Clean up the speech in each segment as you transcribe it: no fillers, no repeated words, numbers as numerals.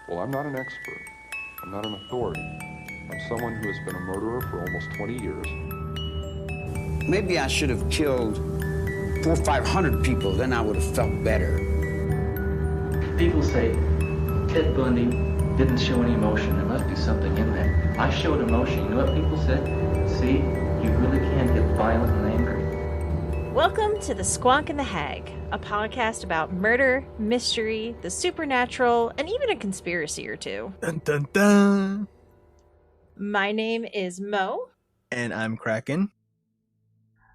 Well, I'm not an expert. I'm not an authority. I'm someone who has been a murderer for almost 20 years. Maybe I should have killed 400 or 500 people, then I would have felt better. People say Ted Bundy didn't show any emotion. There must be something in there. I showed emotion. You know what people said? See, you really can get violent and angry. Welcome to the Squonk The Hag, a podcast about murder, mystery, the supernatural, and even a conspiracy or two. Dun dun dun! My name is Mo. And I'm Kraken.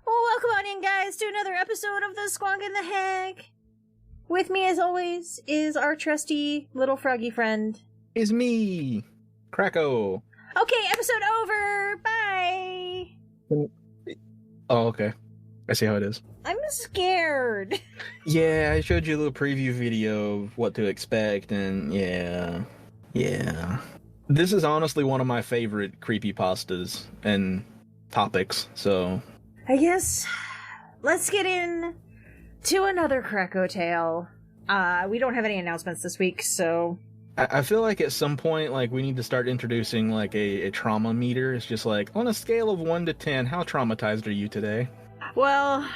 Well, welcome on in, guys, to another episode of the Squonk The Hag. With me, as always, is our trusty little froggy friend. It's me, Krako. Okay, episode over. Bye. Oh, okay. I see how it is. I'm scared. Yeah, I showed you a little preview video of what to expect, and yeah. This is honestly one of my favorite creepypastas and topics, so... I guess let's get in to another Krako tale. We don't have any announcements this week, so... I feel like at some point, like, we need to start introducing, like, a trauma meter. It's just like, on a scale of 1 to 10, how traumatized are you today? Well,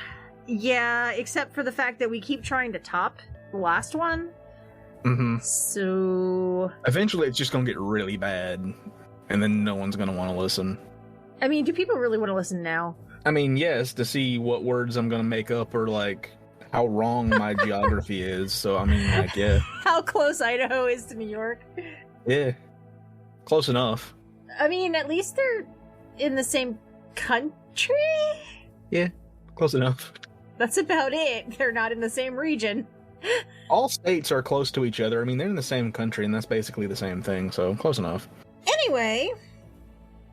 yeah, except for the fact that we keep trying to top the last one. Mm-hmm. So... Eventually it's just gonna get really bad, and then no one's gonna want to listen. I mean, do people really want to listen now? I mean, yes, to see what words I'm gonna make up or, like, how wrong my geography is, so, I mean, like, yeah. How close Idaho is to New York. Yeah. Close enough. I mean, at least they're in the same country? Yeah, close enough. That's about it. They're not in the same region. All states are close to each other. I mean, they're in the same country, and that's basically the same thing, so close enough. Anyway,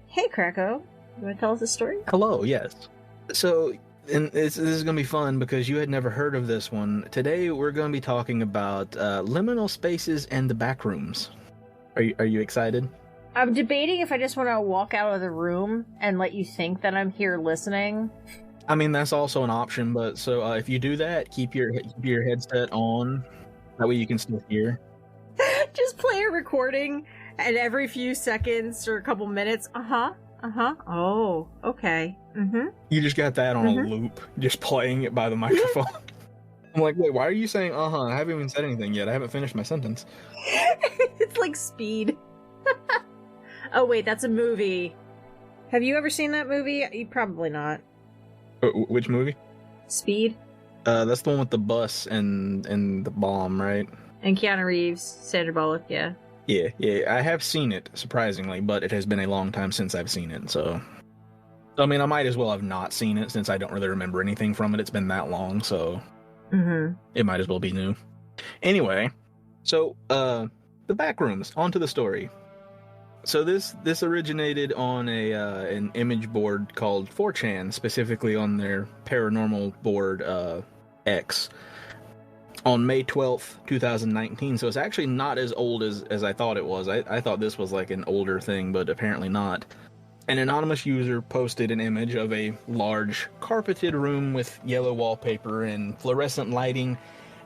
hey, Krako. You want to tell us a story? Hello, yes. So, and this is going to be fun because you had never heard of this one. Today, we're going to be talking about Liminal Spaces and the Backrooms. Are you excited? I'm debating if I just want to walk out of the room and let you think that I'm here listening. I mean, that's also an option, but so if you do that, keep your headset on. That way you can still hear. Just play a recording, and every few seconds or a couple minutes, oh, okay, You just got that on a loop, just playing it by the microphone. I'm like, wait, why are you saying I haven't even said anything yet. I haven't finished my sentence. It's like Speed. Oh, wait, that's a movie. Have you ever seen that movie? Probably not. Which movie? Speed? That's the one with the bus and the bomb, right? And Keanu Reeves, Sandra Bullock, yeah. Yeah, I have seen it, surprisingly, but it has been a long time since I've seen it, so... I mean, I might as well have not seen it, since I don't really remember anything from it. It's been that long, so... It might as well be new. Anyway, so, the Backrooms, onto the story. So this originated on an image board called 4chan, specifically on their paranormal board, X, on May 12th, 2019, so it's actually not as old as I thought it was. I thought this was like an older thing, but apparently not. An anonymous user posted an image of a large, carpeted room with yellow wallpaper and fluorescent lighting,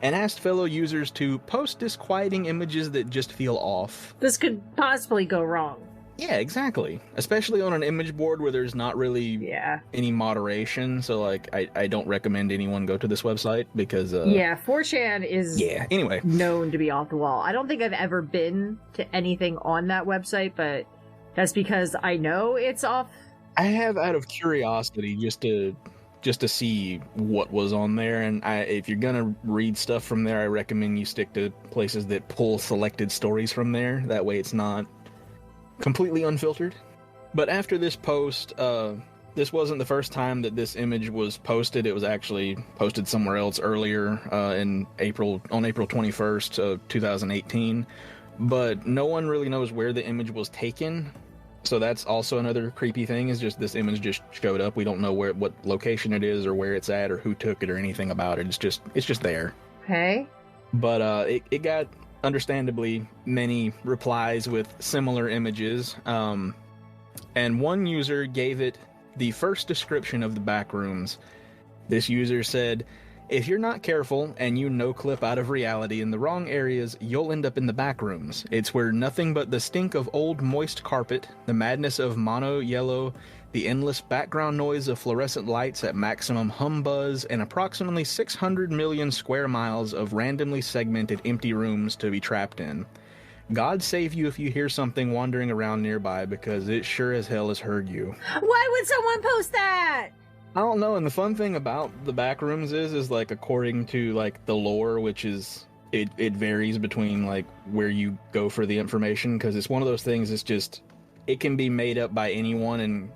and asked fellow users to post disquieting images that just feel off. This could possibly go wrong. Yeah, exactly. Especially on an image board where there's not really any moderation, so, like, I don't recommend anyone go to this website, because, 4chan is anyway, known to be off the wall. I don't think I've ever been to anything on that website, but that's because I know it's off. I have, out of curiosity, just to see what was on there, and if you're gonna read stuff from there, I recommend you stick to places that pull selected stories from there. That way it's not completely unfiltered. But after this post, this wasn't the first time that this image was posted. It was actually posted somewhere else earlier on April 21st of 2018. But no one really knows where the image was taken. So that's also another creepy thing, is just this image just showed up. We don't know what location it is or where it's at or who took it or anything about it. It's just there. Okay. But it got, understandably, many replies with similar images. And one user gave it the first description of the Backrooms. This user said, If you're not careful and you no-clip out of reality in the wrong areas, you'll end up in the Backrooms. It's where nothing but the stink of old moist carpet, the madness of mono yellow, the endless background noise of fluorescent lights at maximum hum buzz, and approximately 600 million square miles of randomly segmented empty rooms to be trapped in. God save you if you hear something wandering around nearby, because it sure as hell has heard you. Why would someone post that? I don't know, and the fun thing about the Backrooms is like, according to like the lore, which is it varies between like where you go for the information, because it's one of those things, it's just, it can be made up by anyone, and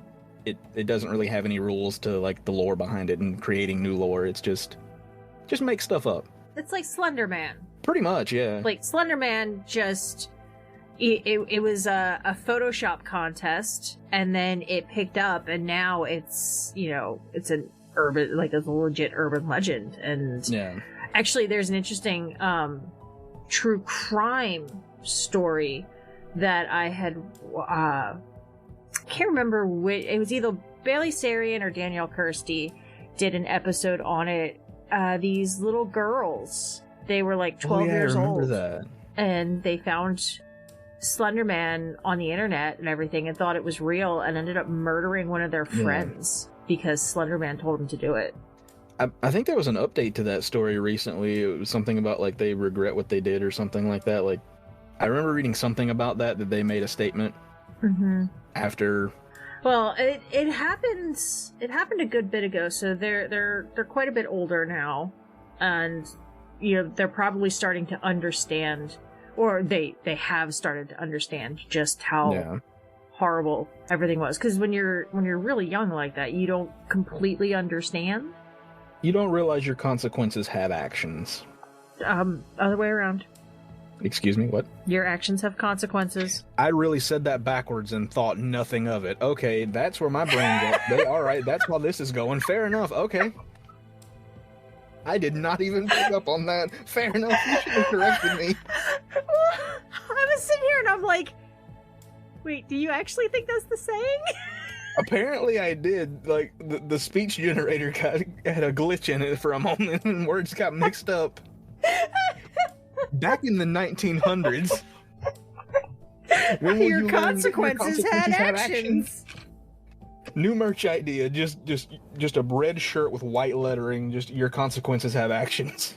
it doesn't really have any rules to like the lore behind it and creating new lore. It's just make stuff up. It's like Slender Man. Pretty much, yeah. Like Slender Man, just it was a Photoshop contest, and then it picked up, and now it's, you know, it's an urban, like it's a legit urban legend. And yeah, actually, there's an interesting true crime story that I had. Can't remember which. It was either Bailey Sarian or Danielle Kirsty did an episode on it. These little girls, they were like 12 years old. I remember that. And they found Slender Man on the internet and everything and thought it was real, and ended up murdering one of their friends because Slender Man told him to do it. I think there was an update to that story recently. It was something about like they regret what they did or something like that. Like, I remember reading something about that they made a statement after. Well, it happened a good bit ago, so they're quite a bit older now, and you know, they're probably starting to understand, or they have started to understand just how horrible everything was. Because when you're really young like that, you don't completely understand. You don't realize your consequences have actions. Other way around. Excuse me, what? Your actions have consequences. I really said that backwards and thought nothing of it. Okay, that's where my brain got. All right, that's how this is going. Fair enough. Okay. I did not even pick up on that. Fair enough. You should have corrected me. I was sitting here and I'm like, wait, do you actually think that's the saying? Apparently I did. Like, the speech generator had a glitch in it for a moment and words got mixed up. Back in the 1900s, your consequences had actions. New merch idea, just a red shirt with white lettering, just your consequences have actions.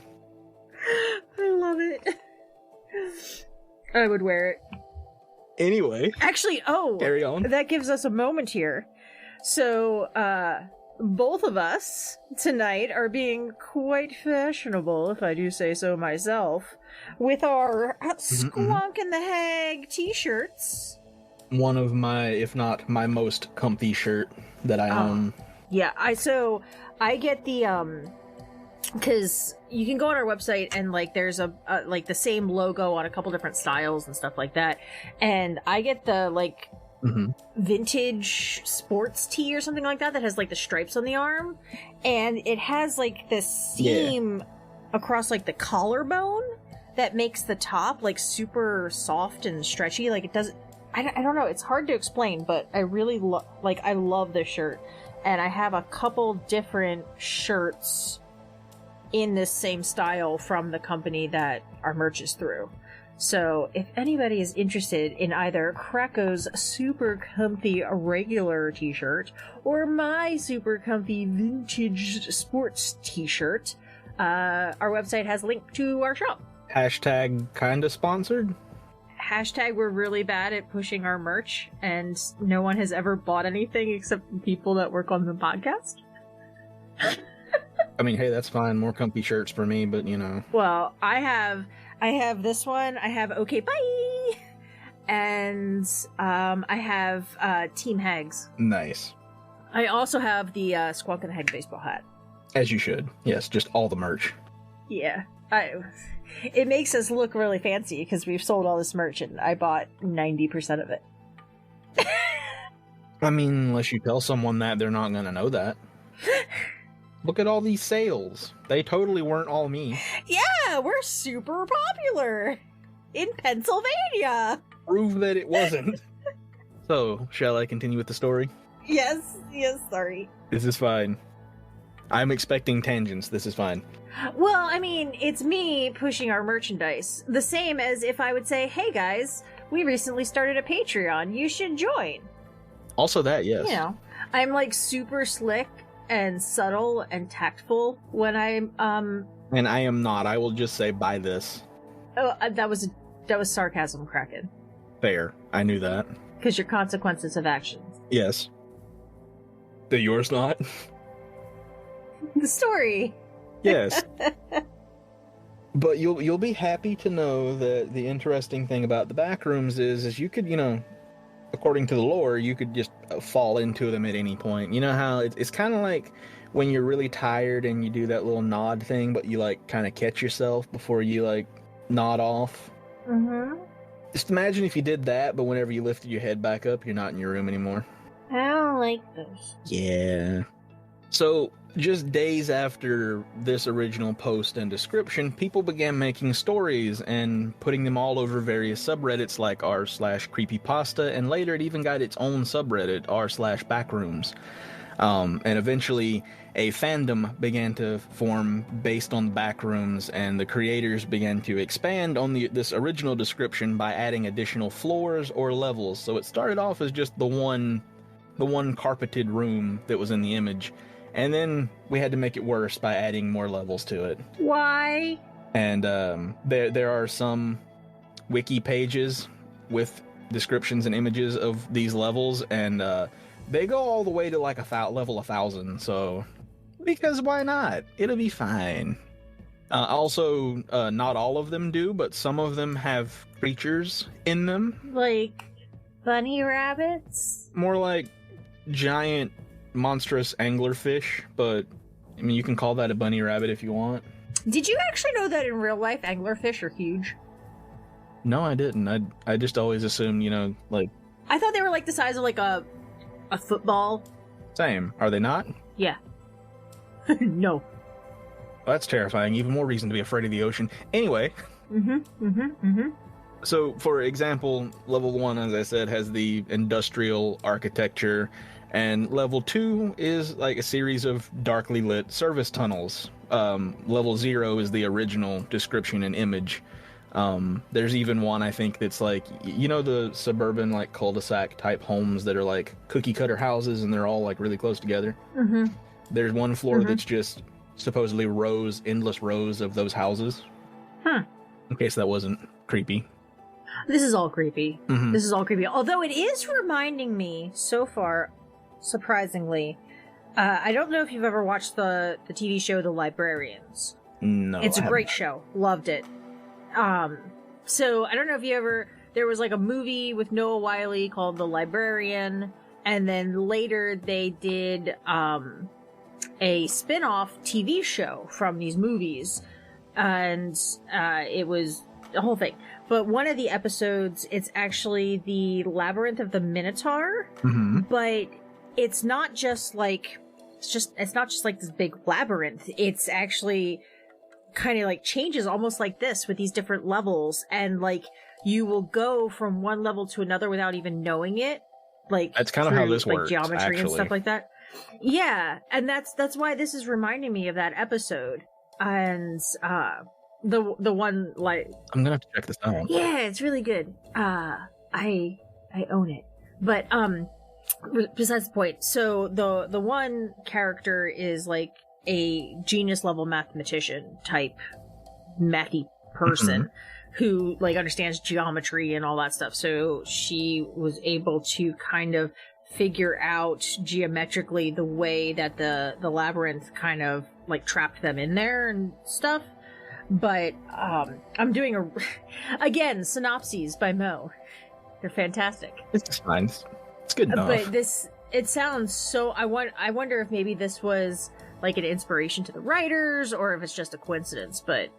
I love it. I would wear it. Anyway. Actually, carry on. That gives us a moment here. So, both of us tonight are being quite fashionable, if I do say so myself, with our Squonk the Hag t-shirts. One of my, if not my most comfy shirt that I own. Yeah, I get the, because you can go on our website and like there's a like the same logo on a couple different styles and stuff like that, and I get the like vintage sports tee or something like that has like the stripes on the arm, and it has like this seam across like the collarbone that makes the top like super soft and stretchy. Like it doesn't, I don't know, it's hard to explain, but I really I love this shirt, and I have a couple different shirts in this same style from the company that our merch is through. So if anybody is interested in either Krako's super comfy regular t-shirt or my super comfy vintage sports t-shirt, our website has a link to our shop. Hashtag kinda sponsored. Hashtag we're really bad at pushing our merch, and no one has ever bought anything except the people that work on the podcast. I mean, hey, that's fine. More comfy shirts for me, but you know. Well, I have this one. I have Okay Bye, and I have Team Hags. Nice. I also have the Squonk the Hag baseball hat. As you should. Yes, just all the merch. Yeah, it makes us look really fancy because we've sold all this merch, and I bought 90% of it. I mean, unless you tell someone that, they're not gonna know that. Look at all these sales. They totally weren't all me. Yeah, we're super popular in Pennsylvania. Prove that it wasn't. So, shall I continue with the story? Yes, sorry. This is fine. I'm expecting tangents. This is fine. Well, I mean, it's me pushing our merchandise. The same as if I would say, hey guys, we recently started a Patreon. You should join. Also that, yes. You know, I'm like super slick and subtle and tactful when I'm, And I am not. I will just say, buy this. Oh, that was sarcasm, Kraken. Fair. I knew that. Because your consequences of actions. Yes. The yours not? The story. Yes. But you'll be happy to know that the interesting thing about the Backrooms is you could, according to the lore, you could just fall into them at any point. You know how it's kind of like when you're really tired and you do that little nod thing, but you like kind of catch yourself before you like nod off. Mm-hmm. Just imagine if you did that, but whenever you lifted your head back up, you're not in your room anymore. I don't like this. Yeah. So, just days after this original post and description, people began making stories and putting them all over various subreddits like r/creepypasta, and later it even got its own subreddit, r/backrooms. And eventually a fandom began to form based on the Backrooms, and the creators began to expand on this original description by adding additional floors or levels. So it started off as just the one carpeted room that was in the image, and then we had to make it worse by adding more levels to it. Why? And there are some wiki pages with descriptions and images of these levels, and they go all the way to like level 1,000. So because why not? It'll be fine. Also, not all of them do, but some of them have creatures in them. Like bunny rabbits? More like giant monstrous anglerfish, but I mean, you can call that a bunny rabbit if you want. Did you actually know that in real life anglerfish are huge? No, I didn't. I just always assumed, like... I thought they were like the size of like a football. Same. Are they not? Yeah. No. Well, that's terrifying. Even more reason to be afraid of the ocean. Anyway. So, for example, level 1, as I said, has the industrial architecture, and level 2 is like a series of darkly lit service tunnels. Level 0 is the original description and image. There's even one, I think, that's like, the suburban, like, cul-de-sac type homes that are like cookie cutter houses and they're all like really close together. Mm-hmm. There's one floor that's just supposedly endless rows of those houses. In case that wasn't creepy. This is all creepy. Mm-hmm. This is all creepy. Although it is reminding me so far, surprisingly, I don't know if you've ever watched the TV show The Librarians. No. It's a great show. Loved it. So I don't know if there was like a movie with Noah Wyle called The Librarian, and then later they did, a spin-off TV show from these movies, and, it was the whole thing. But one of the episodes, it's actually the Labyrinth of the Minotaur, but it's not just like, it's not just like this big labyrinth. It's actually kind of like changes almost like this with these different levels, and like you will go from one level to another without even knowing it. Like that's kind of how this like works, geometry actually. And stuff like that. Yeah, and that's why this is reminding me of that episode. And the one, like, I'm gonna have to check this out. Yeah, it's really good. I own it. But besides the point, so the one character is like a genius level mathematician type mathy person who like understands geometry and all that stuff. So she was able to kind of figure out geometrically the way that the labyrinth kind of like trapped them in there and stuff. But I'm doing again synopses by Mo. They're fantastic. It's fine. It's good enough. But it sounds so. I wonder if maybe this was like an inspiration to the writers, or if it's just a coincidence. But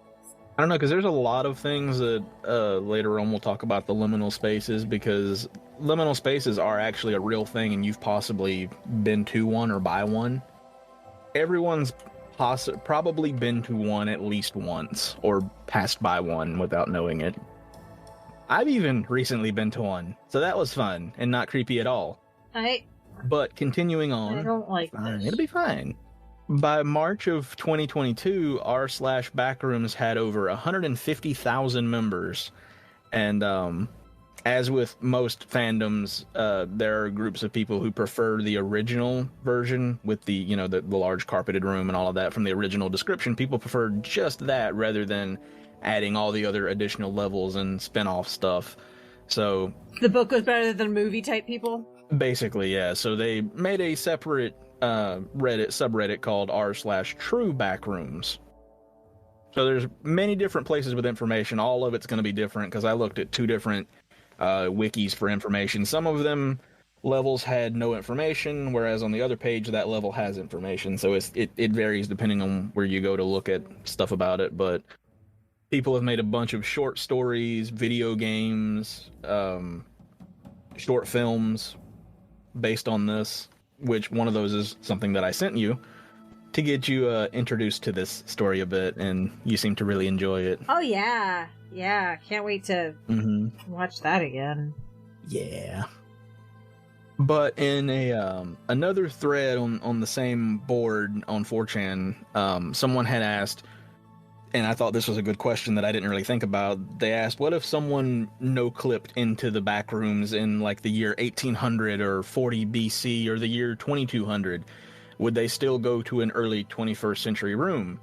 I don't know, because there's a lot of things that later on we'll talk about the liminal spaces, because liminal spaces are actually a real thing, and you've possibly been to one or by one. Everyone's probably been to one at least once, or passed by one without knowing it. I've even recently been to one, so that was fun and not creepy at all. But continuing on, I don't like this. It'll be fine. By March of 2022, r/Backrooms had over 150,000 members. And as with most fandoms, there are groups of people who prefer the original version with the, you know, the large carpeted room and all of that from the original description. People prefer just that rather than adding all the other additional levels and spin-off stuff. So the book was better than movie type people? Basically, yeah. So they made a separate Reddit subreddit called r/True Backrooms. So there's many different places with information. All of it's going to be different because I looked at 2 different wikis for information. Some of them levels had no information, whereas on the other page that level has information. So it varies depending on where you go to look at stuff about it. But people have made a bunch of short stories, video games, short films based on this, which one of those is something that I sent you to get you introduced to this story a bit, and you seem to really enjoy it. Oh yeah, can't wait to watch that again. Yeah. But in a another thread on the same board on 4chan, someone had asked, and I thought this was a good question that I didn't really think about. They asked, what if someone no-clipped into the Backrooms in like the year 1800 or 40 BC or the year 2200? Would they still go to an early 21st century room?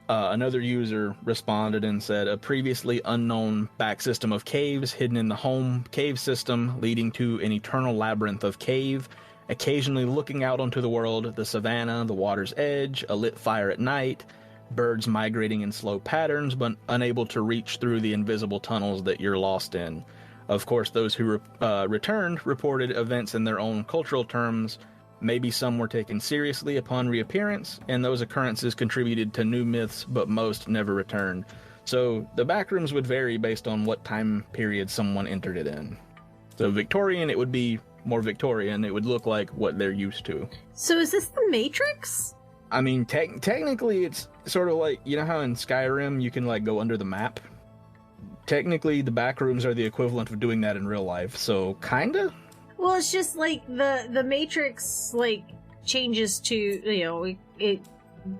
Another user responded and said, a previously unknown back system of caves hidden in the home cave system, leading to an eternal labyrinth of cave, occasionally looking out onto the world, the savannah, the water's edge, a lit fire at night, birds migrating in slow patterns but unable to reach through the invisible tunnels that you're lost in. Of course, those who returned reported events in their own cultural terms. Maybe some were taken seriously upon reappearance, and those occurrences contributed to new myths, but most never returned. So the Backrooms would vary based on what time period someone entered it in. So Victorian, it would be more Victorian. It would look like what they're used to. So is this the Matrix? I mean, technically it's sort of like, you know how in Skyrim you can like go under the map? Technically the Backrooms are the equivalent of doing that in real life, so kinda? Well, it's just like the Matrix like changes to, you know, it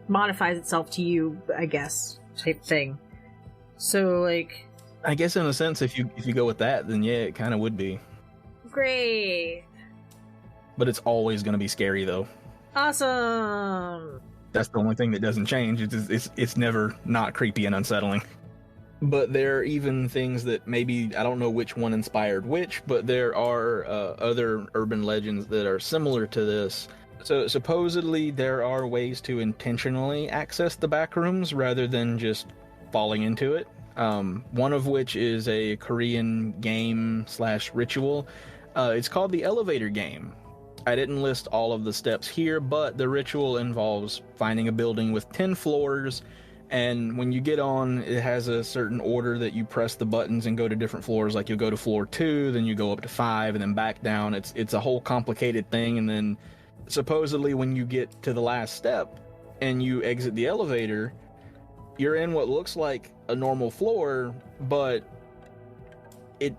modifies itself to you, I guess, type thing. So like, I guess in a sense, if you go with that, then yeah, it kind of would be. Great. But it's always going to be scary, though. Awesome. That's the only thing that doesn't change. It's never not creepy and unsettling. But there are even things that maybe, I don't know which one inspired which, but there are other urban legends that are similar to this. So supposedly there are ways to intentionally access the Backrooms rather than just falling into it. One of which is a Korean game / ritual. It's called the elevator game. I didn't list all of the steps here, but the ritual involves finding a building with 10 floors, and when you get on, it has a certain order that you press the buttons and go to different floors. Like you'll go to floor 2, then you go up to 5, and then back down. It's a whole complicated thing, and then supposedly when you get to the last step and you exit the elevator, you're in what looks like a normal floor, but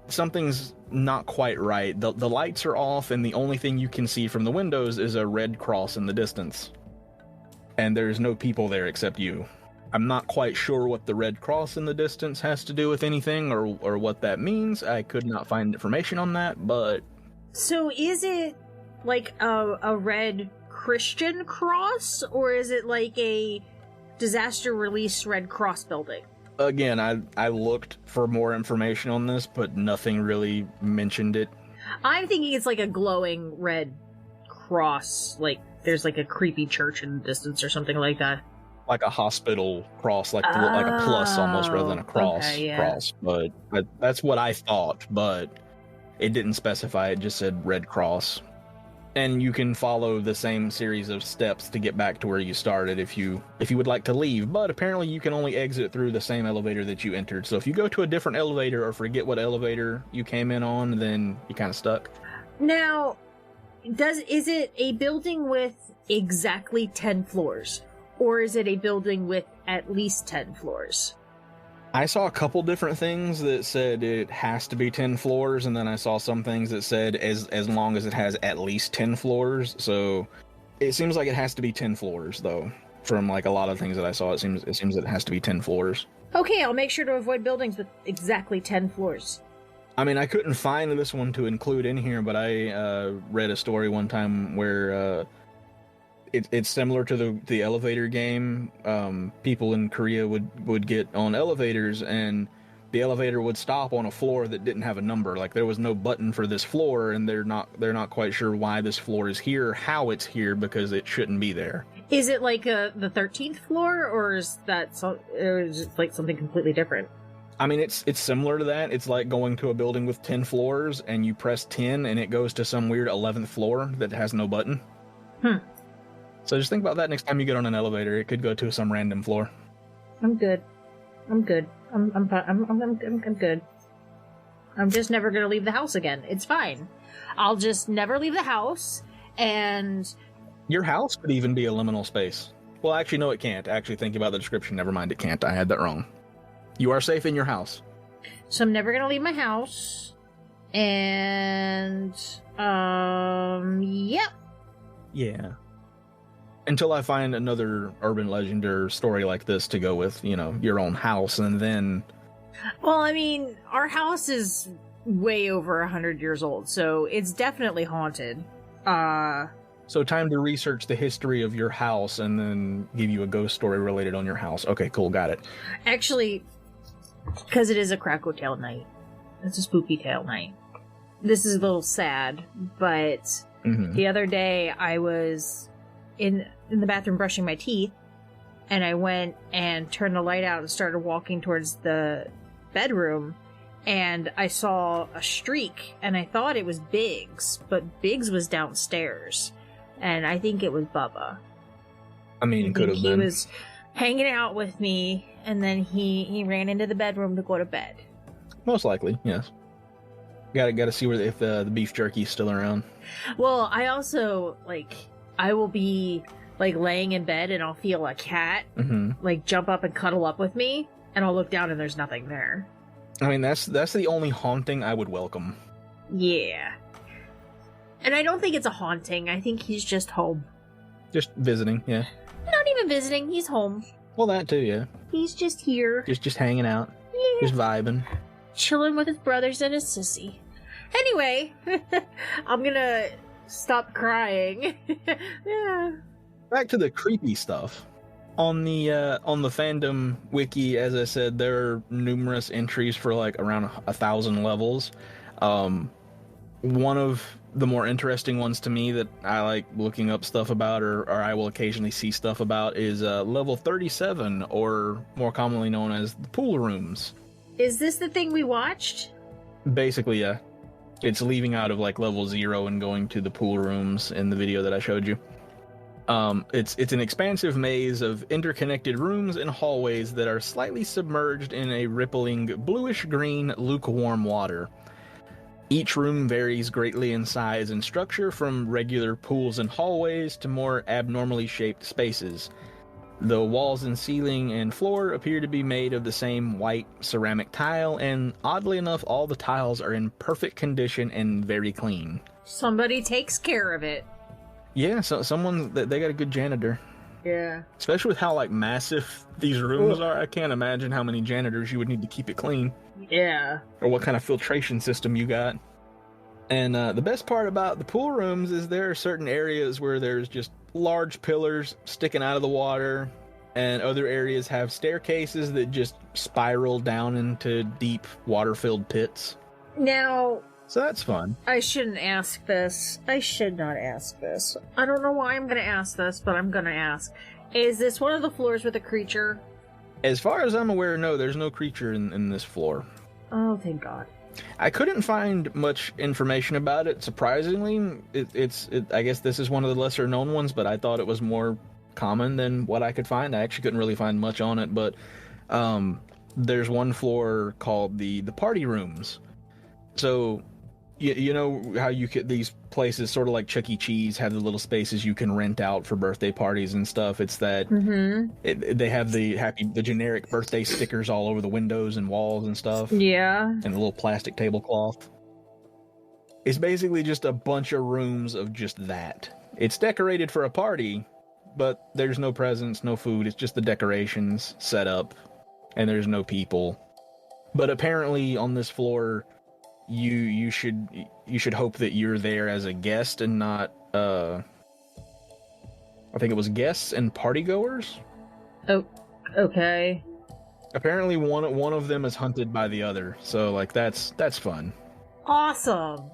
something's not quite right. The lights are off, and the only thing you can see from the windows is a red cross in the distance. And there's no people there except you. I'm not quite sure what the red cross in the distance has to do with anything, or what that means. I could not find information on that, but... So is it like a red Christian cross, or is it like a disaster relief Red Cross building? Again, I looked for more information on this, but nothing really mentioned it. I'm thinking it's like a glowing red cross, like there's like a creepy church in the distance or something like that. Like a hospital cross, like a plus almost rather than a cross. Okay, yeah. Cross, but that's what I thought, but it didn't specify. It just said Red Cross. And you can follow the same series of steps to get back to where you started if you would like to leave. But apparently you can only exit through the same elevator that you entered. So if you go to a different elevator or forget what elevator you came in on, then you're kind of stuck. Now, is it a building with exactly 10 floors? Or is it a building with at least 10 floors? I saw a couple different things that said it has to be 10 floors, and then I saw some things that said as long as it has at least 10 floors. So It seems like it has to be 10 floors, though. From like a lot of things that I saw, it seems that it has to be 10 floors. Okay, I'll make sure to avoid buildings with exactly 10 floors. I mean, I couldn't find this one to include in here, but I read a story one time where it's similar to the elevator game. People in Korea would get on elevators, and the elevator would stop on a floor that didn't have a number. Like, there was no button for this floor, and they're not quite sure why this floor is here, how it's here, because it shouldn't be there. Is it like the 13th floor, or is that just like something completely different? I mean, it's similar to that. It's like going to a building with 10 floors, and you press 10, and it goes to some weird 11th floor that has no button. So just think about that next time you get on an elevator. It could go to some random floor. I'm good. I'm good. I'm good. I'm just never gonna leave the house again. It's fine. I'll just never leave the house, and... Your house could even be a liminal space. Well, actually, no, it can't. Actually, thinking about the description, never mind, it can't. I had that wrong. You are safe in your house. So I'm never gonna leave my house, and... Yep. Yeah. Until I find another urban legend or story like this to go with, your own house, and then... Well, I mean, our house is way over 100 years old, so it's definitely haunted. So time to research the history of your house and then give you a ghost story related on your house. Okay, cool, got it. Actually, because it is a Crackle Tale night. It's a spooky tale night. This is a little sad, but the other day I was in the bathroom brushing my teeth, and I went and turned the light out and started walking towards the bedroom, and I saw a streak, and I thought it was Biggs, but Biggs was downstairs, and I think it was Bubba. I mean, it could have been. He was hanging out with me, and then he ran into the bedroom to go to bed. Most likely, yes. Got to see if the beef jerky is still around. Well, I also, I will be, laying in bed, and I'll feel a cat, jump up and cuddle up with me, and I'll look down and there's nothing there. I mean, that's the only haunting I would welcome. Yeah. And I don't think it's a haunting. I think he's just home. Just visiting, yeah. Not even visiting. He's home. Well, that too, yeah. He's just here. Just hanging out. Yeah. Just vibing. Chilling with his brothers and his sissy. Anyway, I'm gonna stop crying. Yeah. Back to the creepy stuff. On the fandom wiki, as I said, there are numerous entries for around 1,000 levels. One of the more interesting ones to me that I like looking up stuff about, or I will occasionally see stuff about, is level 37, or more commonly known as the pool rooms. Is this the thing we watched? Basically, yeah. It's leaving out of level 0 and going to the pool rooms in the video that I showed you. It's an expansive maze of interconnected rooms and hallways that are slightly submerged in a rippling bluish-green lukewarm water. Each room varies greatly in size and structure, from regular pools and hallways to more abnormally shaped spaces. The walls and ceiling and floor appear to be made of the same white ceramic tile, and oddly enough, all the tiles are in perfect condition and very clean. Somebody takes care of it. Yeah, so they got a good janitor. Yeah. Especially with how massive these rooms are. I can't imagine how many janitors you would need to keep it clean. Yeah. Or what kind of filtration system you got. And the best part about the pool rooms is there are certain areas where there's just large pillars sticking out of the water, and other areas have staircases that just spiral down into deep water-filled pits. Now... So that's fun. I shouldn't ask this. I should not ask this. I don't know why I'm going to ask this, but I'm going to ask. Is this one of the floors with a creature? As far as I'm aware, no, there's no creature in this floor. Oh, thank God. I couldn't find much information about it, surprisingly. I guess this is one of the lesser known ones, but I thought it was more common than what I could find. I actually couldn't really find much on it, but there's one floor called the party rooms. So... You know how these places, sort of like Chuck E. Cheese, have the little spaces you can rent out for birthday parties and stuff. It's that they have the generic birthday stickers all over the windows and walls and stuff. Yeah. And the little plastic tablecloth. It's basically just a bunch of rooms of just that. it's decorated for a party, but there's no presents, no food. It's just the decorations set up, and there's no people. But apparently on this floor, you should hope that you're there as a guest and not I think it was guests and partygoers. Oh, okay. Apparently one of them is hunted by the other, so like that's fun. Awesome.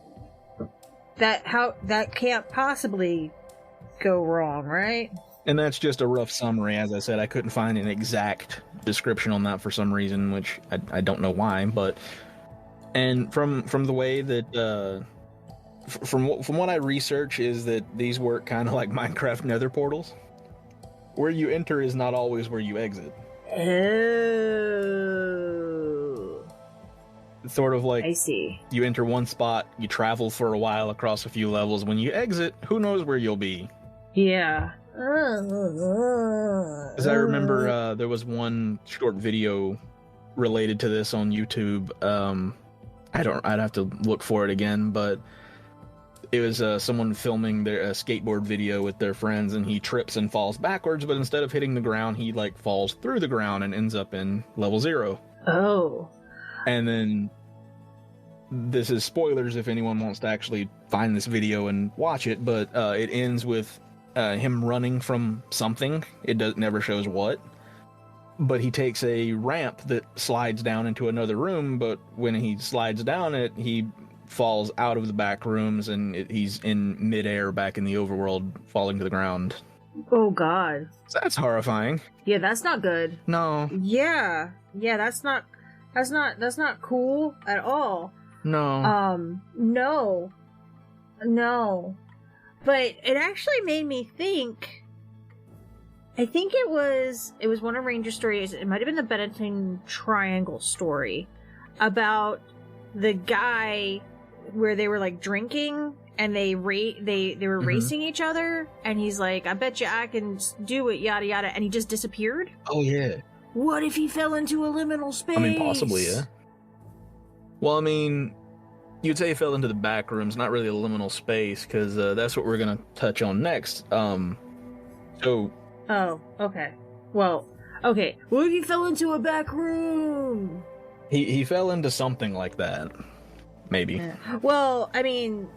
That can't possibly go wrong, right? And that's just a rough summary. As I said, I couldn't find an exact description on that for some reason, which I don't know why. But and from the way that from what I research is that these work kind of like Minecraft Nether portals. Where you enter is not always where you exit. Oh. It's sort of like I see. You enter one spot, you travel for a while across a few levels. When you exit, who knows where you'll be? Yeah. As I remember, there was one short video related to this on YouTube. I'd have to look for it again, but it was someone filming their skateboard video with their friends, and he trips and falls backwards, but instead of hitting the ground, he like falls through the ground and ends up in level 0. Oh. And then this is spoilers if anyone wants to actually find this video and watch it, but it ends with him running from something. It never shows what. But he takes a ramp that slides down into another room, but when he slides down it, he falls out of the back rooms, and he's in midair back in the overworld, falling to the ground. Oh God. So that's horrifying. Yeah, that's not good. No. Yeah, that's not cool at all. No. No. But it actually made me think. I think it was one of Ranger's stories. It might have been the Benetton Triangle story about the guy where they were like drinking and they were racing each other, and he's like, I bet you I can do it, yada yada, and he just disappeared. Oh yeah. What if he fell into a liminal space? I mean, possibly, yeah. Well, I mean, you'd say he fell into the back rooms, not really a liminal space, because that's what we're gonna touch on next. So. Oh, okay. Well, okay. What if he fell into a back room? He fell into something like that. Maybe. Yeah. Well, I mean,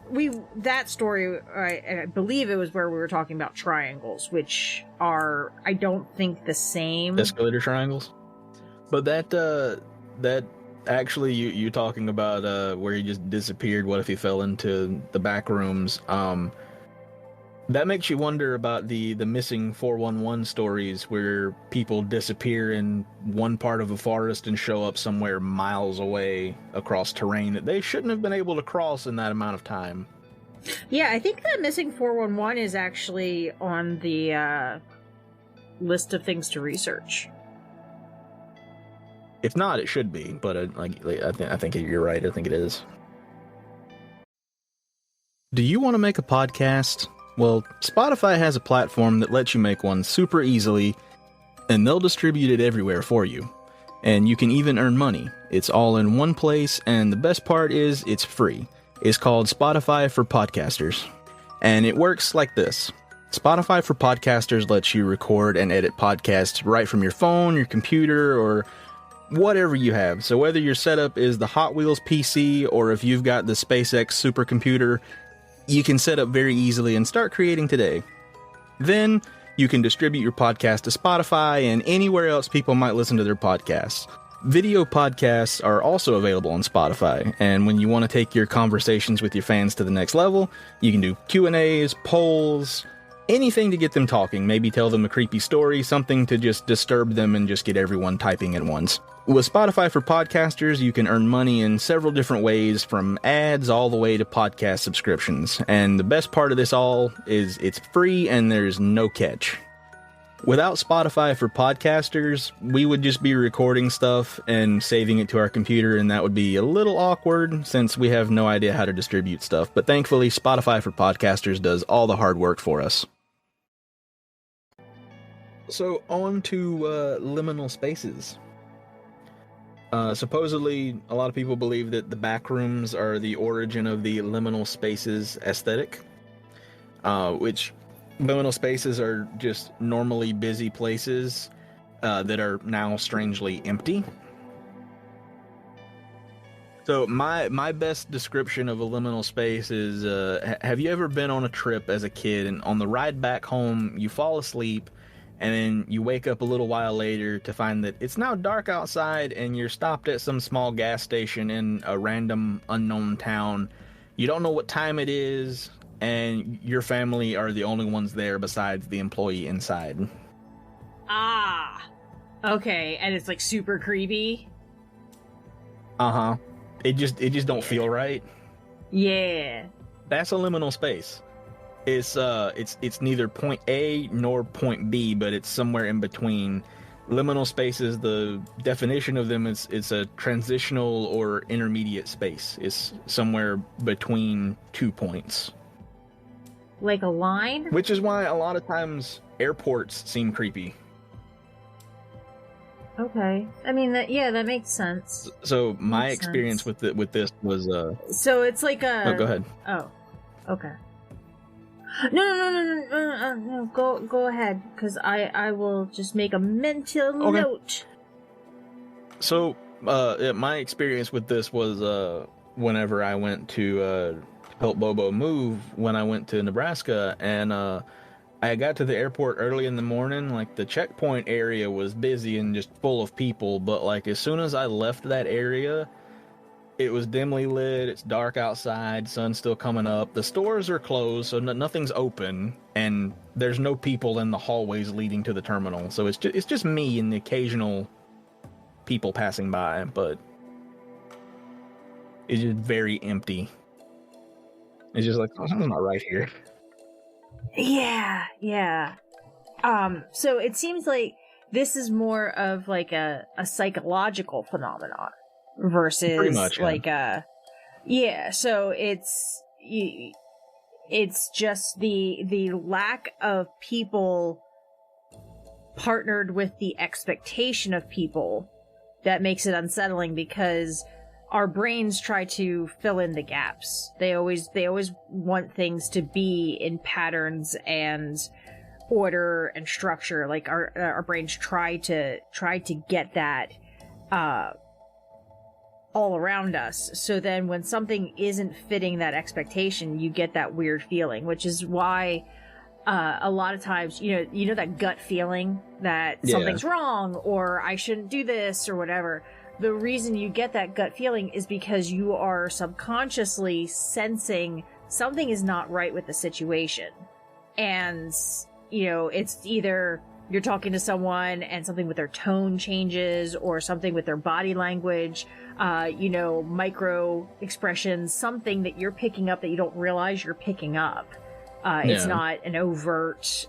that story, I believe it was where we were talking about triangles, which are, I don't think, the same. Escalator triangles? But that actually, you talking about where he just disappeared, what if he fell into the back rooms, that makes you wonder about the missing 411 stories where people disappear in one part of a forest and show up somewhere miles away across terrain that they shouldn't have been able to cross in that amount of time. Yeah, I think that missing 411 is actually on the list of things to research. If not, it should be, but I think you're right. I think it is. Do you want to make a podcast? Well, Spotify has a platform that lets you make one super easily, and they'll distribute it everywhere for you. And you can even earn money. It's all in one place, and the best part is it's free. It's called Spotify for Podcasters. And it works like this. Spotify for Podcasters lets you record and edit podcasts right from your phone, your computer, or whatever you have. So whether your setup is the Hot Wheels PC, or if you've got the SpaceX supercomputer, you can set up very easily and start creating today. Then you can distribute your podcast to Spotify and anywhere else people might listen to their podcasts. Video podcasts are also available on Spotify, and when you want to take your conversations with your fans to the next level, you can do Q&As, polls, anything to get them talking. Maybe tell them a creepy story, something to just disturb them and just get everyone typing at once. With Spotify for Podcasters, you can earn money in several different ways, from ads all the way to podcast subscriptions. And the best part of this all is it's free and there's no catch. Without Spotify for Podcasters, we would just be recording stuff and saving it to our computer, and that would be a little awkward since we have no idea how to distribute stuff. But thankfully, Spotify for Podcasters does all the hard work for us. So on to Liminal Spaces. Supposedly, a lot of people believe that the Backrooms are the origin of the Liminal Spaces aesthetic. which liminal spaces are just normally busy places that are now strangely empty. So my best description of a liminal space is, have you ever been on a trip as a kid, and on the ride back home you fall asleep, and then you wake up a little while later to find that it's now dark outside and you're stopped at some small gas station in a random unknown town. You don't know what time it is, and your family are the only ones there besides the employee inside. Ah, okay, and it's like super creepy. Uh-huh. It just don't feel right. Yeah. That's a liminal space. It's neither point A nor point B, but it's somewhere in between. Liminal spaces, the definition of them is it's a transitional or intermediate space. It's somewhere between 2 points. Like a line? Which is why a lot of times airports seem creepy. Okay. I mean, that makes sense. So my experience with this was So it's like a. Oh, go ahead. Oh, okay. No. Go ahead, because I will just make a mental note. So, my experience with this was whenever I went to help Bobo move when I went to Nebraska, and I got to the airport early in the morning. Like, the checkpoint area was busy and just full of people, but like as soon as I left that area, it was dimly lit, it's dark outside, sun's still coming up, the stores are closed, so nothing's open, and there's no people in the hallways leading to the terminal. So it's just me and the occasional people passing by, but it's just very empty. It's just like, oh, something's not right here. Yeah. So it seems like this is more of like a psychological phenomenon versus pretty much, yeah. like so it's just the lack of people partnered with the expectation of people that makes it unsettling, because our brains try to fill in the gaps. They always want things to be in patterns and order and structure. Like our brains try to get that all around us. So then when something isn't fitting that expectation, you get that weird feeling, which is why a lot of times, you know that gut feeling that something's wrong, or I shouldn't do this, or whatever. The reason you get that gut feeling is because you are subconsciously sensing something is not right with the situation. And, it's either you're talking to someone and something with their tone changes, or something with their body language, micro expressions, something that you're picking up that you don't realize you're picking up. It's not an overt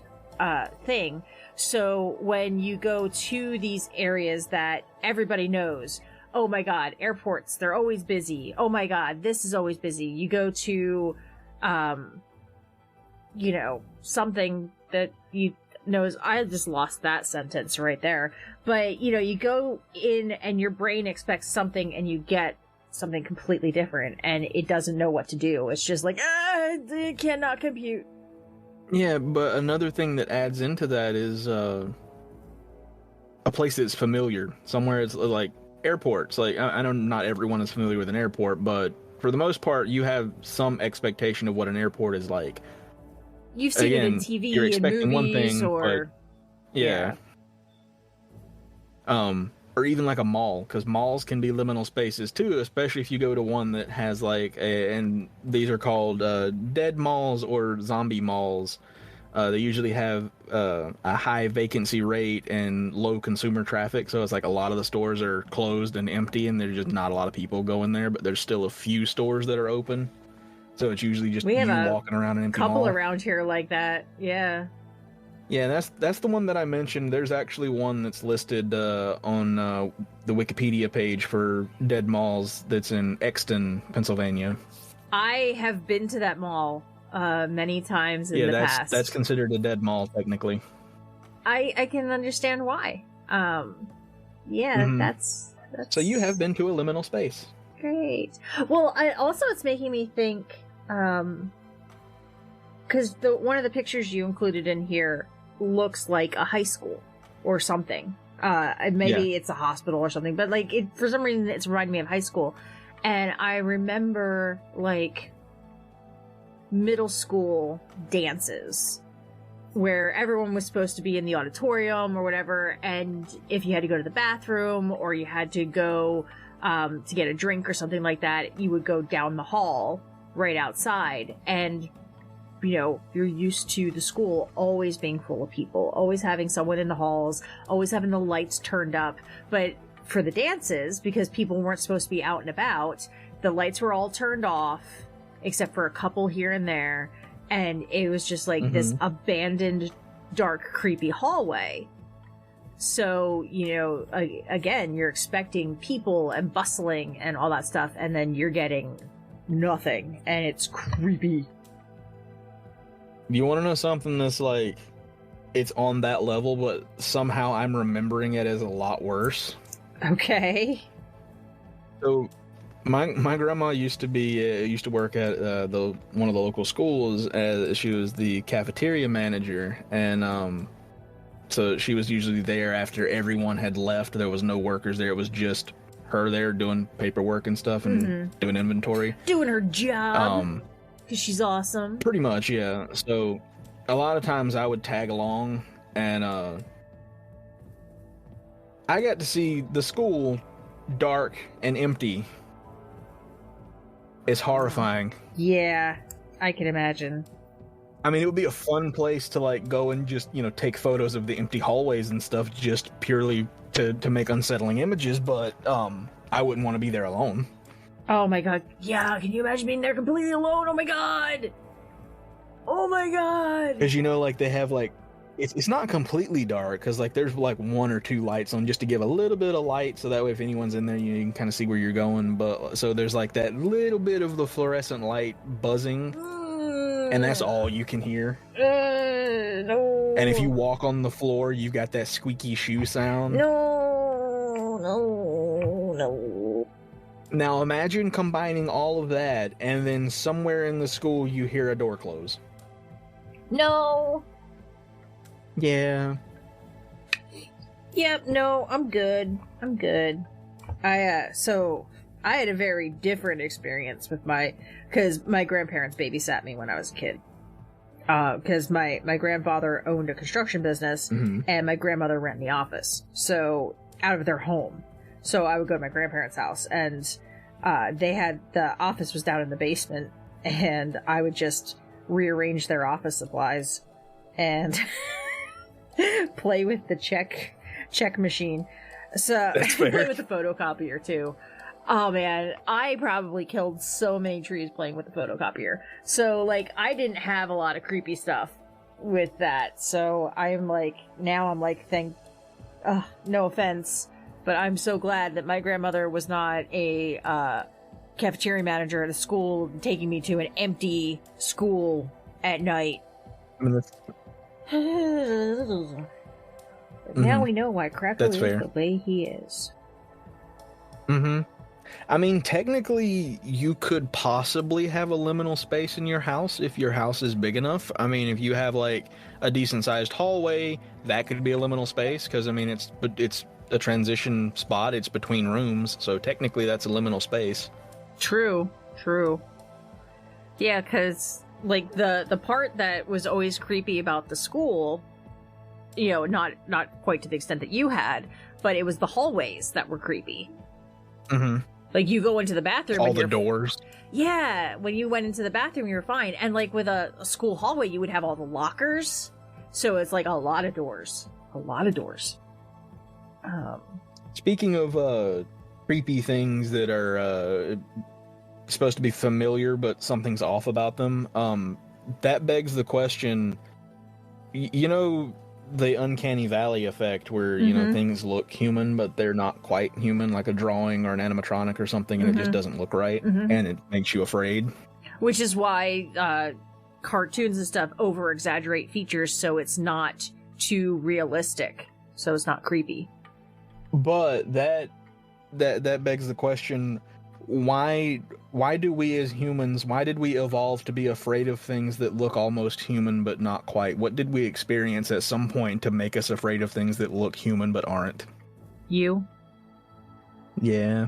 thing. So when you go to these areas that everybody knows, oh my god, airports, they're always busy. Oh my god, this is always busy. You go to, something that you knows. I just lost that sentence right there. But, you go in and your brain expects something and you get something completely different, and it doesn't know what to do. It's just like, it cannot compute. Yeah, but another thing that adds into that is a place that's familiar. Somewhere it's like airports. Like, I know not everyone is familiar with an airport, but for the most part, you have some expectation of what an airport is like. You've seen it in TV, you're expecting in movies, one thing, or... But, yeah. Or even like a mall, because malls can be liminal spaces too, especially if you go to one that has like and these are called dead malls or zombie malls. They usually have a high vacancy rate and low consumer traffic, so it's like a lot of the stores are closed and empty, and there's just not a lot of people going there, but there's still a few stores that are open. So it's usually just you walking around an empty mall. Couple around here like that, yeah. Yeah, that's the one that I mentioned. There's actually one that's listed on the Wikipedia page for dead malls that's in Exton, Pennsylvania. I have been to that mall many times in the past. That's considered a dead mall, technically. I can understand why. That's... So you have been to a liminal space. Great. Well, it's making me think... because one of the pictures you included in here looks like a high school or something. Maybe it's a hospital or something, but like for some reason it's reminding me of high school. And I remember like middle school dances where everyone was supposed to be in the auditorium or whatever, and if you had to go to the bathroom or you had to go to get a drink or something like that, you would go down the hall right outside. And you know, you're used to the school always being full of people, always having someone in the halls, always having the lights turned up. But for the dances, because people weren't supposed to be out and about, the lights were all turned off except for a couple here and there. And it was just like this abandoned, dark, creepy hallway. So, you know, again, you're expecting people and bustling and all that stuff, and then you're getting nothing, and it's creepy. You want to know something that's like, it's on that level, but somehow I'm remembering it as a lot worse? Okay. So, my grandma used to work at one of the local schools. She was the cafeteria manager, and so she was usually there after everyone had left. There was no workers there. It was just her there doing paperwork and stuff and doing inventory, doing her job. Because she's awesome. Pretty much, yeah. So a lot of times I would tag along, and I got to see the school dark and empty. It's horrifying. Yeah, I can imagine. I mean, it would be a fun place to like go and just, you know, take photos of the empty hallways and stuff, just purely to make unsettling images, but I wouldn't want to be there alone. Oh my god. Yeah, can you imagine being there completely alone? Oh my god! Oh my god! Because, you know, like, they have, like, it's not completely dark, because, like, there's, like, 1 or 2 lights on just to give a little bit of light, so that way if anyone's in there, you can kind of see where you're going, but, so there's, like, that little bit of the fluorescent light buzzing, and that's all you can hear. No. And if you walk on the floor, you've got that squeaky shoe sound. No. Now imagine combining all of that, and then somewhere in the school you hear a door close. No. Yeah. Yep, no, I'm good. So I had a very different experience with because my grandparents babysat me when I was a kid. Because my grandfather owned a construction business, and my grandmother ran the office. So, out of their home. So I would go to my grandparents' house, and the office was down in the basement, and I would just rearrange their office supplies and play with the check machine. So play with the photocopier too. Oh man, I probably killed so many trees playing with the photocopier. So like, I didn't have a lot of creepy stuff with that. So I'm like, no offense, but I'm so glad that my grandmother was not a cafeteria manager at a school, taking me to an empty school at night. Now we know why Crackle is the way he is. I mean, technically, you could possibly have a liminal space in your house if your house is big enough. I mean, if you have, like, a decent-sized hallway, that could be a liminal space, because, I mean, it's a transition spot. It's between rooms, so technically that's a liminal space. True. Yeah, because, like, the part that was always creepy about the school, you know, not quite to the extent that you had, but it was the hallways that were creepy. Like, you go into the bathroom, all the doors. Yeah, when you went into the bathroom, you were fine. And, like, with a school hallway, you would have all the lockers. So it's, like, a lot of doors. Speaking of creepy things that are supposed to be familiar, but something's off about them, that begs the question, you know, the uncanny valley effect where, you know, things look human, but they're not quite human, like a drawing or an animatronic or something, and it just doesn't look right, and it makes you afraid. Which is why Cartoons and stuff over-exaggerate features so it's not too realistic, so it's not creepy. But that begs the question, why do we as humans, why did we evolve to be afraid of things that look almost human but not quite? What did we experience at some point to make us afraid of things that look human but aren't? You? Yeah.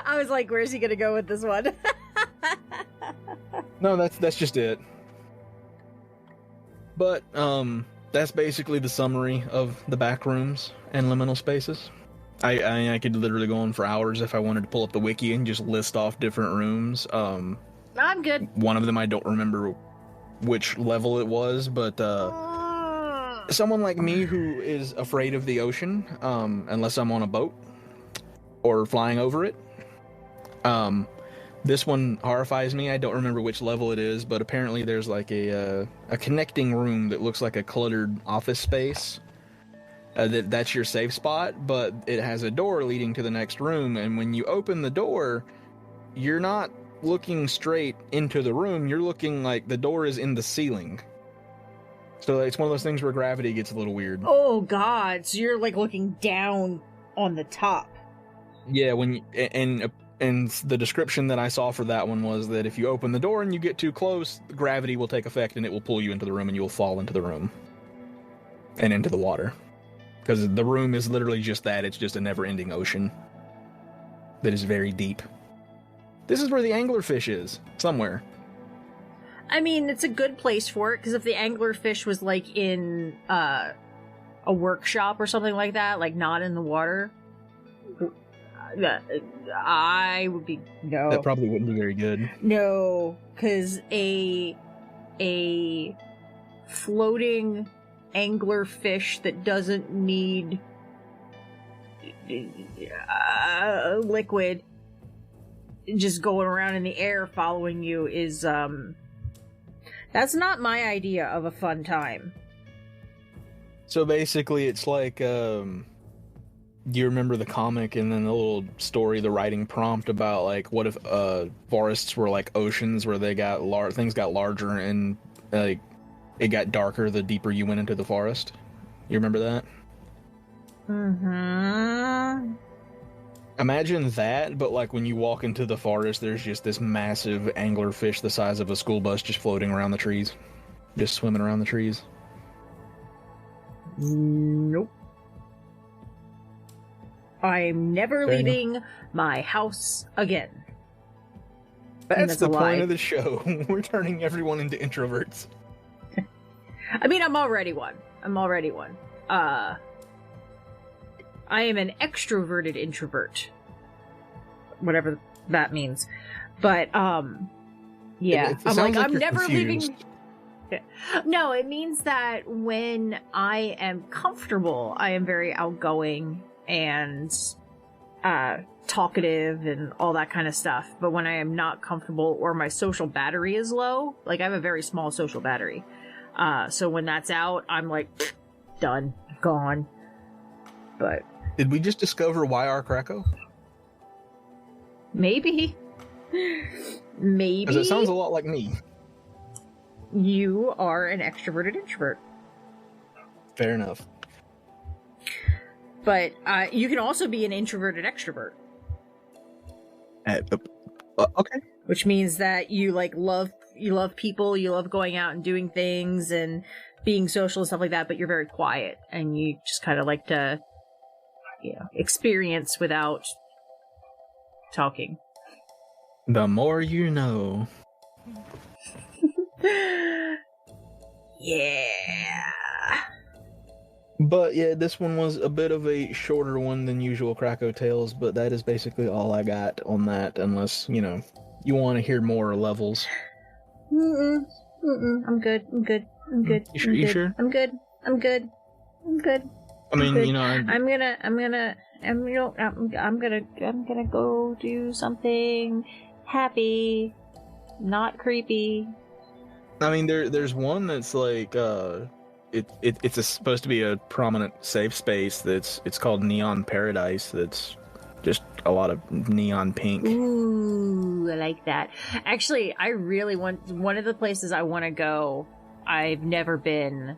I was like, where's he gonna go with this one? No, that's just it. But that's basically the summary of the Backrooms and Liminal Spaces. I could literally go on for hours if I wanted to pull up the wiki and just list off different rooms. I'm good. One of them I don't remember which level it was, but someone like me who is afraid of the ocean, unless I'm on a boat or flying over it, this one horrifies me. I don't remember which level it is, but apparently there's like a connecting room that looks like a cluttered office space. That's your safe spot, but it has a door leading to the next room, and when you open the door, you're not looking straight into the room, you're looking like the door is in the ceiling. So it's one of those things where gravity gets a little weird. Oh god, so you're like looking down on the top. Yeah, and the description that I saw for that one was that if you open the door and you get too close, gravity will take effect and it will pull you into the room and you will fall into the room. And into the water. Because the room is literally just that. It's just a never-ending ocean that is very deep. This is where the anglerfish is, somewhere. I mean, it's a good place for it, because if the anglerfish was like in a workshop or something like that, like not in the water, I would be no. That probably wouldn't be very good. No, because a floating anglerfish that doesn't need liquid just going around in the air following you is that's not my idea of a fun time. So basically it's like do you remember the comic and then the little story, the writing prompt about like what if forests were like oceans where they got things got larger and like it got darker the deeper you went into the forest? You remember that? Mm-hmm. Imagine that, but like when you walk into the forest, there's just this massive anglerfish the size of a school bus just floating around the trees. Just swimming around the trees. Nope. I'm never leaving my house again. That's the point of the show. We're turning everyone into introverts. I mean, I'm already one. I am an extroverted introvert. Whatever that means. But, yeah. I'm like, I'm never leaving. No, it means that when I am comfortable, I am very outgoing and talkative and all that kind of stuff. But when I am not comfortable or my social battery is low, like I have a very small social battery. So when that's out, I'm like, done, gone. But did we just discover why our Krakow? Maybe. Because it sounds a lot like me. You are an extroverted introvert. Fair enough. But you can also be an introverted extrovert. Okay. Which means that you love people, you love going out and doing things and being social and stuff like that, but you're very quiet and you just kind of like to, experience without talking. The more you know. Yeah. But yeah, this one was a bit of a shorter one than usual Krakow Tales, but that is basically all I got on that, unless, you want to hear more levels. I'm good. You sure? I'm good. I mean, I'm gonna go do something happy, not creepy. I mean, there's one that's like, it's supposed to be a prominent safe space. It's called Neon Paradise. That's just a lot of neon pink. Ooh, I like that. Actually, I really want, one of the places I want to go, I've never been,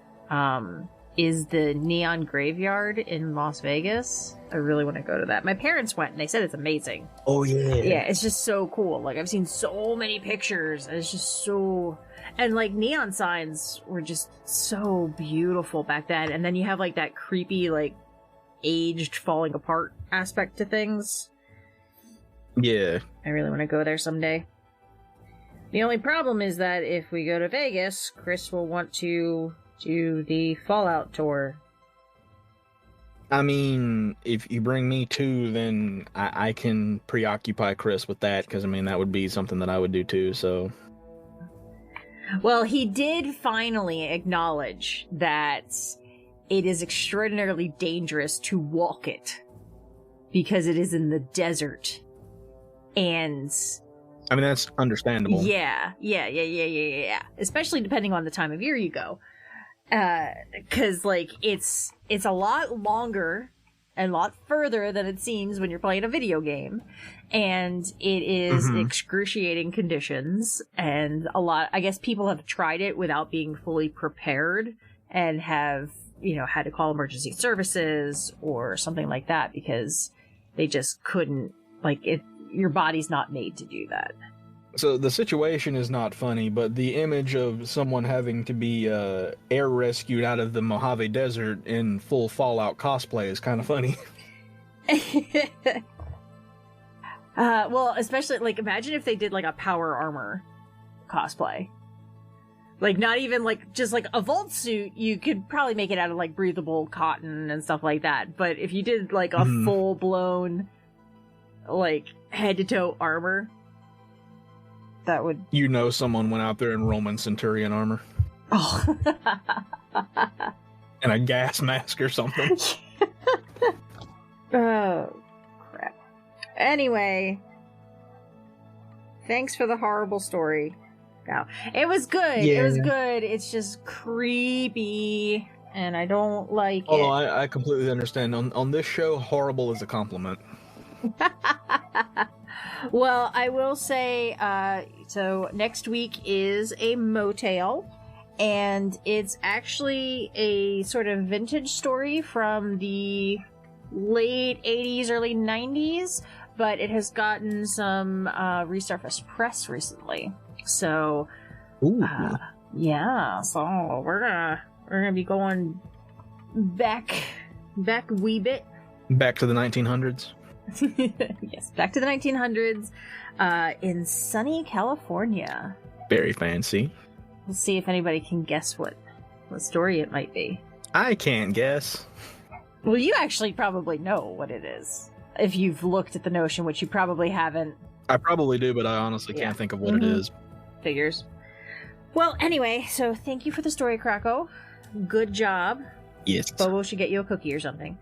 is the Neon Graveyard in Las Vegas. I really want to go to that. My parents went and they said it's amazing. Oh, yeah. Yeah, it's just so cool. Like, I've seen so many pictures. And it's just so... And, like, neon signs were just so beautiful back then. And then you have, like, that creepy, like, aged, falling apart aspect to things. Yeah. I really want to go there someday. The only problem is that if we go to Vegas, Chris will want to do the Fallout tour. I mean, if you bring me too, then I can preoccupy Chris with that, because, I mean, that would be something that I would do too, so... Well, he did finally acknowledge that it is extraordinarily dangerous to walk it, because it is in the desert. And... I mean, that's understandable. Yeah. Especially depending on the time of year you go. Cause, like, it's a lot longer and a lot further than it seems when you're playing a video game. And it is excruciating conditions. And I guess people have tried it without being fully prepared and have, had to call emergency services or something like that because they just couldn't, your body's not made to do that. So the situation is not funny, but the image of someone having to be air rescued out of the Mojave Desert in full Fallout cosplay is kind of funny. Well, especially, imagine if they did, a power armor cosplay. Not even, just, a vault suit, you could probably make it out of, breathable cotton and stuff like that. But if you did, a full-blown, head-to-toe armor... that would... someone went out there in Roman Centurion armor. Oh. And a gas mask or something. Oh, crap. Anyway. Thanks for the horrible story. No, it was good. Yeah. It was good. It's just creepy, and I don't like it. Oh, I completely understand. On this show, horrible is a compliment. Well, I will say, so next week is a motel, and it's actually a sort of vintage story from the late 80s, early 90s, but it has gotten some resurfaced press recently. So, yeah, so we're gonna be going back a wee bit. Back to the 1900s. Yes, back to the 1900s in sunny California. Very fancy. We'll see if anybody can guess what story it might be. I can't guess. Well, you actually probably know what it is. If you've looked at the Notion, which you probably haven't. I probably do, but I honestly can't think of what it is. Figures. Well, anyway, so thank you for the story, Krakow. Good job. Yes. Bobo should get you a cookie or something.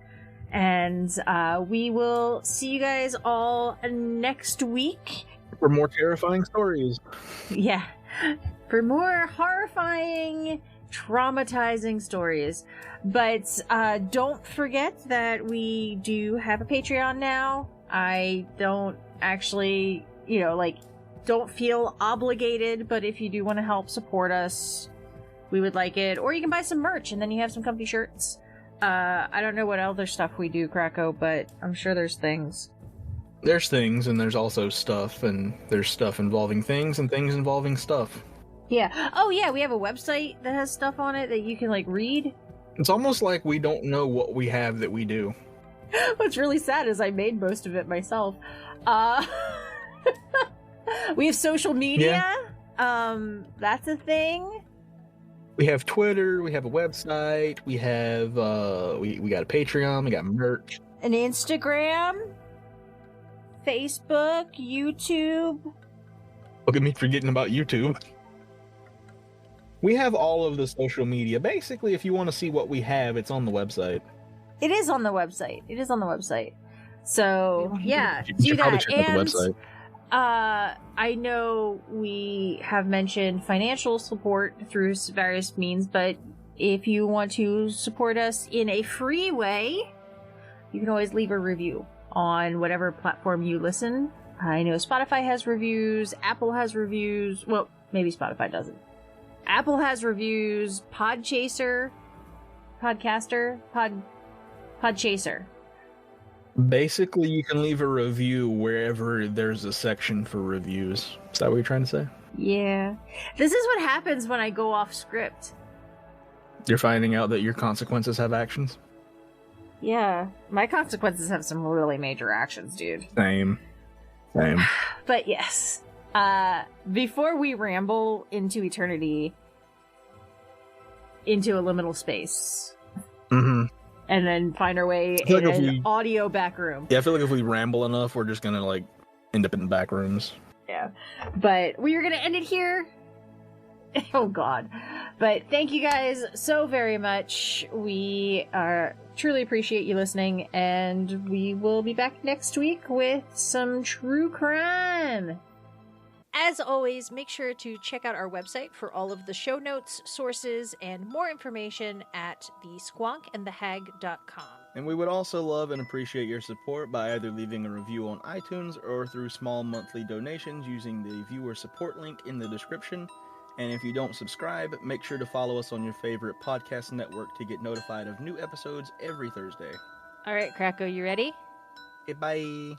And we will see you guys all next week. For more terrifying stories. Yeah. For more horrifying, traumatizing stories. But don't forget that we do have a Patreon now. I don't actually, don't feel obligated, but if you do want to help support us, we would like it. Or you can buy some merch, and then you have some comfy shirts. I don't know what other stuff we do, Krakow, but I'm sure there's things. There's things, and there's also stuff, and there's stuff involving things, and things involving stuff. Yeah. Oh, yeah, we have a website that has stuff on it that you can, read. It's almost like we don't know what we have that we do. What's really sad is I made most of it myself. We have social media. Yeah. That's a thing. We have Twitter, we have a website, we have, we got a Patreon, we got merch. An Instagram, Facebook, YouTube. Look at me forgetting about YouTube. We have all of the social media. Basically, if you want to see what we have, it's on the website. It is on the website. So, yeah, do that. Check out the website. I know we have mentioned financial support through various means, but if you want to support us in a free way, you can always leave a review on whatever platform you listen. I know Spotify has reviews, Apple has reviews, well, maybe Spotify doesn't. Apple has reviews, Podchaser podcaster, podchaser? Basically, you can leave a review wherever there's a section for reviews. Is that what you're trying to say? Yeah. This is what happens when I go off script. You're finding out that your consequences have actions? Yeah. My consequences have some really major actions, dude. Same. But yes. Before we ramble into eternity, into a liminal space. Mm-hmm. And then find our way in like an audio back room. Yeah, I feel like if we ramble enough, we're just gonna, like, end up in back rooms. Yeah. But we are gonna end it here. Oh, God. But thank you guys so very much. We truly appreciate you listening, and we will be back next week with some true crime. As always, make sure to check out our website for all of the show notes, sources, and more information at thesquonkandthehag.com. And we would also love and appreciate your support by either leaving a review on iTunes or through small monthly donations using the viewer support link in the description. And if you don't subscribe, make sure to follow us on your favorite podcast network to get notified of new episodes every Thursday. All right, Krako, you ready? Okay, bye.